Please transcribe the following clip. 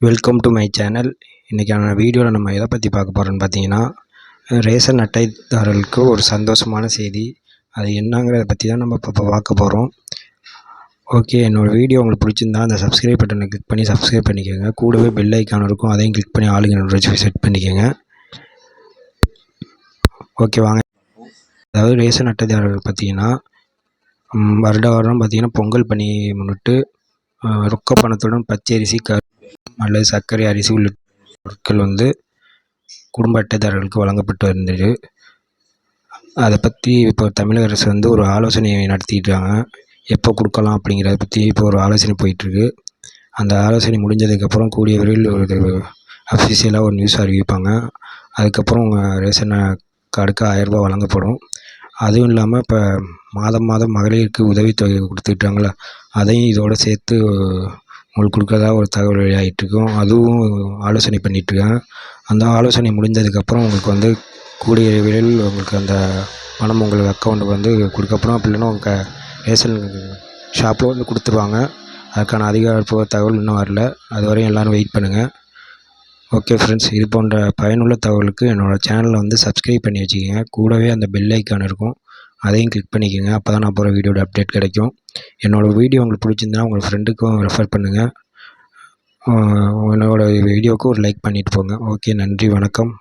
Welcome to my channel. இன்றைக்கான வீடியோவில் நம்ம எதை பற்றி பார்க்க போகிறோன்னு பார்த்தீங்கன்னா, ரேஷன் அட்டைதாரர்களுக்கு ஒரு சந்தோஷமான செய்தி. அது என்னங்கிறத பற்றி தான் நம்ம இப்போ பார்க்க போகிறோம். ஓகே, என்னோடய வீடியோ உங்களுக்கு பிடிச்சிருந்தா அந்த சப்ஸ்கிரைப் பட்டனை கிளிக் பண்ணி சப்ஸ்கிரைப் பண்ணிக்கோங்க. கூடவே பெல் ஐக்கான் இருக்கும், அதையும் கிளிக் பண்ணி ஆளுங்க நோட்டிஃபிகேஷன் செட் பண்ணிக்கோங்க. ஓகே வாங்க. அதாவது ரேஷன் அட்டைதாரர்கள் பார்த்தீங்கன்னா, வருட வருடம் பார்த்திங்கன்னா பொங்கல் பணி முன்னிட்டு ரொக்க பணத்துடன் பச்சரிசி அல்லது சர்க்கரை அரிசி உள்ளிட்ட பொருட்கள் குடும்ப அட்டைதாரர்களுக்கு வழங்கப்பட்டு வந்தது. அதை பற்றி இப்போ தமிழக அரசு ஒரு ஆலோசனை நடத்திட்டாங்க. எப்போ கொடுக்கலாம் அப்படிங்கிறத பற்றி இப்போ ஒரு ஆலோசனை போயிட்டுருக்கு. அந்த ஆலோசனை முடிஞ்சதுக்கப்புறம் கூடிய விரைவில் ஒரு அஃபிஷியலாக ஒரு நியூஸ் அறிவிப்பாங்க. அதுக்கப்புறம் உங்கள் ரேஷன் கார்டுக்கு 1000 ரூபா வழங்கப்படும். அதுவும் இல்லாமல் இப்போ மாதம் மகளிருக்கு உதவித்தொகை கொடுத்துட்டாங்களே, அதையும் இதோடு சேர்த்து உங்களுக்கு கொடுக்குறதா ஒரு தகவல் வெளியாகிட்டுருக்கோம். அதுவும் ஆலோசனை பண்ணிகிட்ருக்காங்க. அந்த ஆலோசனை முடிஞ்சதுக்கப்புறம் உங்களுக்கு கூடிய விரைவில் உங்களுக்கு அந்த பணம் உங்களுக்கு அக்கௌண்ட்டுக்கு கொடுக்கப்படும். அப்படி இல்லைன்னா உங்கள் ரேஷன் ஷாப்பில் கொடுத்துருவாங்க. அதுக்கான அதிகாரப்பூர்வ தகவல் இன்னும் வரல. அது வரையும் எல்லோரும் வெயிட் பண்ணுங்கள். ஓகே ஃப்ரெண்ட்ஸ், இது போன்ற பயனுள்ள தகவலுக்கு என்னோடய சேனலை சப்ஸ்கிரைப் பண்ணி வச்சுக்கோங்க. கூடவே அந்த பெல் ஐக்கான் இருக்கும், அதையும் கிளிக் பண்ணிக்கோங்க. அப்போ தான் நான் போகிற வீடியோட அப்டேட் கிடைக்கும். என்னோடய வீடியோ உங்களுக்கு பிடிச்சிருந்தா உங்கள் ஃப்ரெண்டுக்கும் ரெஃபர் பண்ணுங்கள். என்னோடய வீடியோவுக்கு ஒரு லைக் பண்ணிவிட்டு போங்க. ஓகே, நன்றி, வணக்கம்.